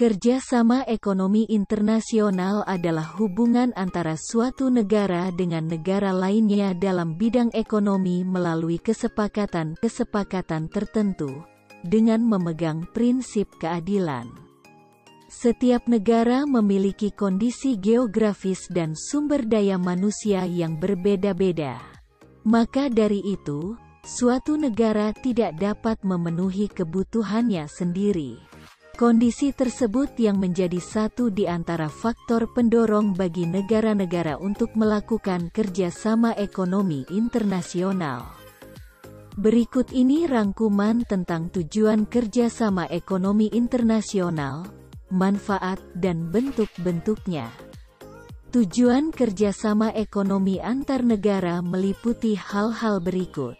Kerjasama ekonomi internasional adalah hubungan antara suatu negara dengan negara lainnya dalam bidang ekonomi melalui kesepakatan-kesepakatan tertentu, dengan memegang prinsip keadilan. Setiap negara memiliki kondisi geografis dan sumber daya manusia yang berbeda-beda. Maka dari itu, suatu negara tidak dapat memenuhi kebutuhannya sendiri. Kondisi tersebut yang menjadi satu di antara faktor pendorong bagi negara-negara untuk melakukan kerjasama ekonomi internasional. Berikut ini rangkuman tentang tujuan kerjasama ekonomi internasional, manfaat dan bentuk-bentuknya. Tujuan kerjasama ekonomi antar negara meliputi hal-hal berikut.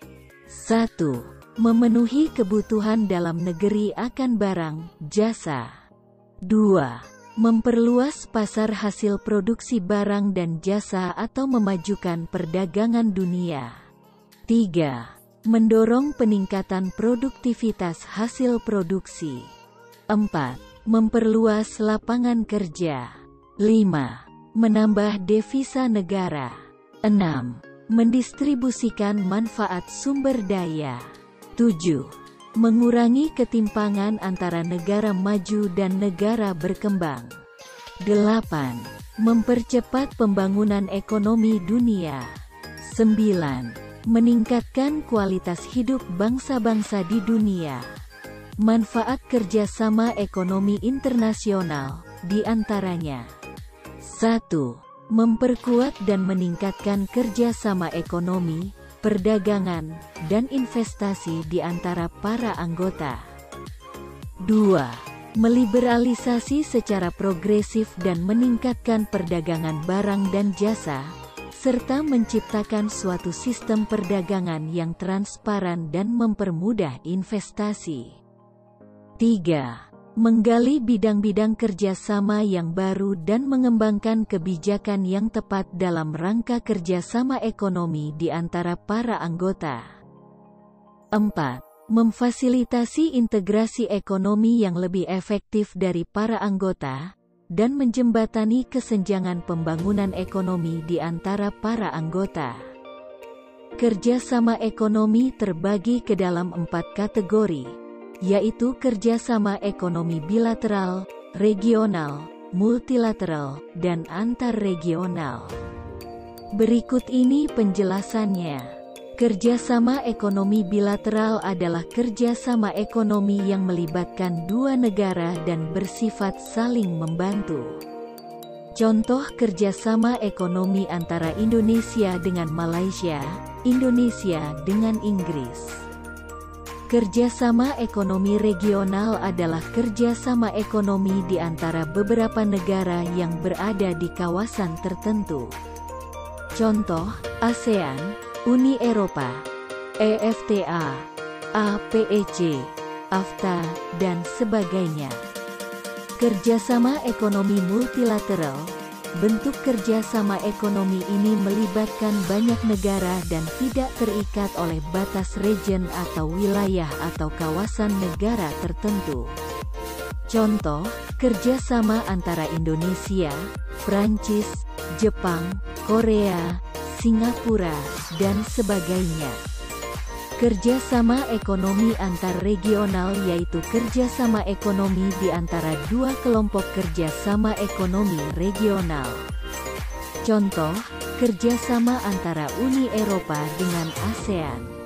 1. Memenuhi kebutuhan dalam negeri akan barang, jasa. 2. Memperluas pasar hasil produksi barang dan jasa atau memajukan perdagangan dunia. 3. Mendorong peningkatan produktivitas hasil produksi. 4. Memperluas lapangan kerja. 5. Menambah devisa negara. 6. Mendistribusikan manfaat sumber daya. 7. Mengurangi ketimpangan antara negara maju dan negara berkembang. 8. Mempercepat pembangunan ekonomi dunia. 9. Meningkatkan kualitas hidup bangsa-bangsa di dunia. Manfaat kerjasama ekonomi internasional, di antaranya 1. Memperkuat dan meningkatkan kerjasama ekonomi, perdagangan, dan investasi di antara para anggota. 2. Meliberalisasi secara progresif dan meningkatkan perdagangan barang dan jasa, serta menciptakan suatu sistem perdagangan yang transparan dan mempermudah investasi. 3. Menggali bidang-bidang kerjasama yang baru dan mengembangkan kebijakan yang tepat dalam rangka kerjasama ekonomi di antara para anggota. 4. Memfasilitasi integrasi ekonomi yang lebih efektif dari para anggota, dan menjembatani kesenjangan pembangunan ekonomi di antara para anggota. Kerjasama ekonomi terbagi ke dalam 4 kategori, yaitu kerjasama ekonomi bilateral, regional, multilateral, dan antarregional. Berikut ini penjelasannya. Kerjasama ekonomi bilateral adalah kerjasama ekonomi yang melibatkan dua negara dan bersifat saling membantu. Contoh kerjasama ekonomi antara Indonesia dengan Malaysia, Indonesia dengan Inggris. Kerjasama ekonomi regional adalah kerjasama ekonomi di antara beberapa negara yang berada di kawasan tertentu. Contoh, ASEAN, Uni Eropa, EFTA, APEC, AFTA, dan sebagainya. Kerjasama ekonomi multilateral. Bentuk kerjasama ekonomi ini melibatkan banyak negara dan tidak terikat oleh batas region atau wilayah atau kawasan negara tertentu. Contoh, kerjasama antara Indonesia, Prancis, Jepang, Korea, Singapura, dan sebagainya. Kerjasama ekonomi antar regional yaitu kerjasama ekonomi di antara dua kelompok kerjasama ekonomi regional. Contoh, kerjasama antara Uni Eropa dengan ASEAN.